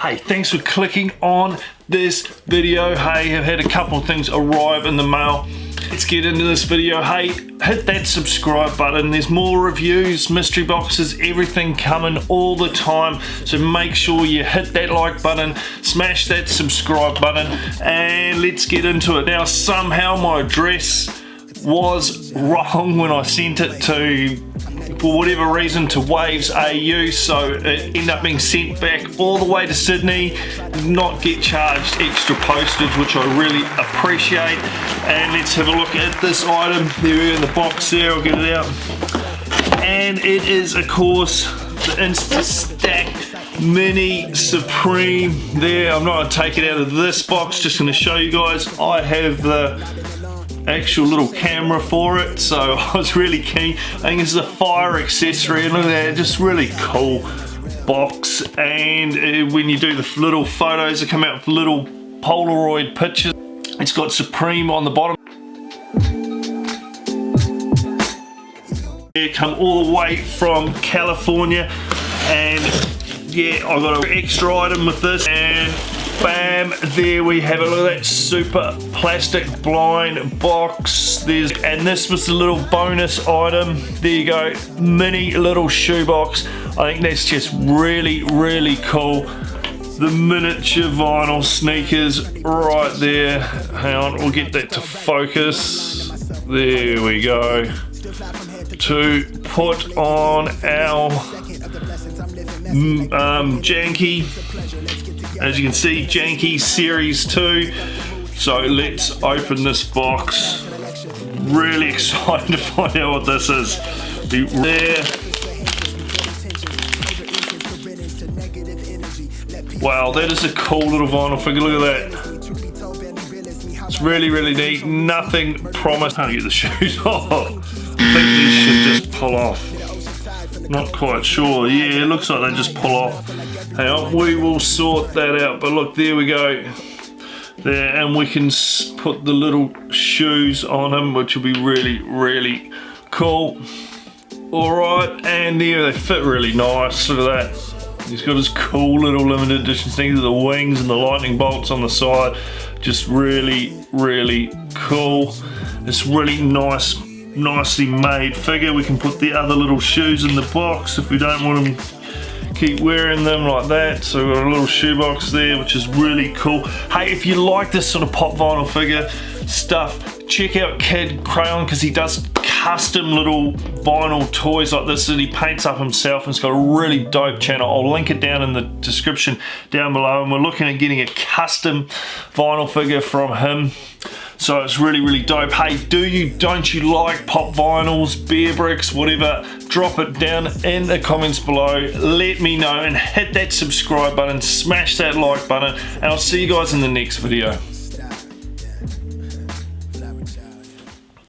Hey, thanks for clicking on this video. Hey, I've had a couple of things arrive in the mail. Let's get into this video. Hey, hit that subscribe button. There's more reviews, mystery boxes, everything coming all the time. So make sure you hit that like button, smash that subscribe button, and let's get into it. Now, somehow my address was wrong when I sent it to, for whatever reason, to Waves AU, so it ended up being sent back all the way to Sydney, not get charged extra postage, which I really appreciate. And let's have a look at this item. There we go in the box there, I'll get it out. And it is, of course, the Insta-Stack Mini Supreme there. I'm not going to take it out of this box, just going to show you guys. I have the actual little camera for it, so I was really keen. I think this is a fire accessory, and look at that, just really cool box. And when you do the little photos that come out with little Polaroid pictures, it's got Supreme on the bottom. They come all the way from California, and yeah, I got an extra item with this, and bam, there we have it. Look at that super plastic blind box. And this was the little bonus item. There you go, mini little shoebox. I think that's just really, really cool. The miniature vinyl sneakers right there. Hang on, we'll get that to focus. There we go. To put on our janky. As you can see, Janky Series 2. So let's open this box. Really excited to find out what this is. Be there. Wow, that is a cool little vinyl figure. Look at that. It's really, really neat. Nothing promised. Can't get the shoes off. I think these should just pull off. Not quite sure. Yeah, it looks like they just pull off. Hang on, we will sort that out. But look, there we go. There, and we can put the little shoes on him, which will be really, really cool. Alright, and there, they fit really nice. Look at that. He's got his cool little limited edition things with the wings and the lightning bolts on the side. Just really, really cool. It's really nice, nicely made figure. We can put the other little shoes in the box if we don't want them keep wearing them like that. So we've got a little shoebox there, which is really cool. Hey, if you like this sort of pop vinyl figure stuff, check out Crayon, because he does custom little vinyl toys like this that he paints up himself, and it's got a really dope channel. I'll link it down in the description down below, and we're looking at getting a custom vinyl figure from him. So it's really, really dope. Hey, don't you like pop vinyls, bear bricks, whatever? Drop it down in the comments below. Let me know, and hit that subscribe button, smash that like button, and I'll see you guys in the next video.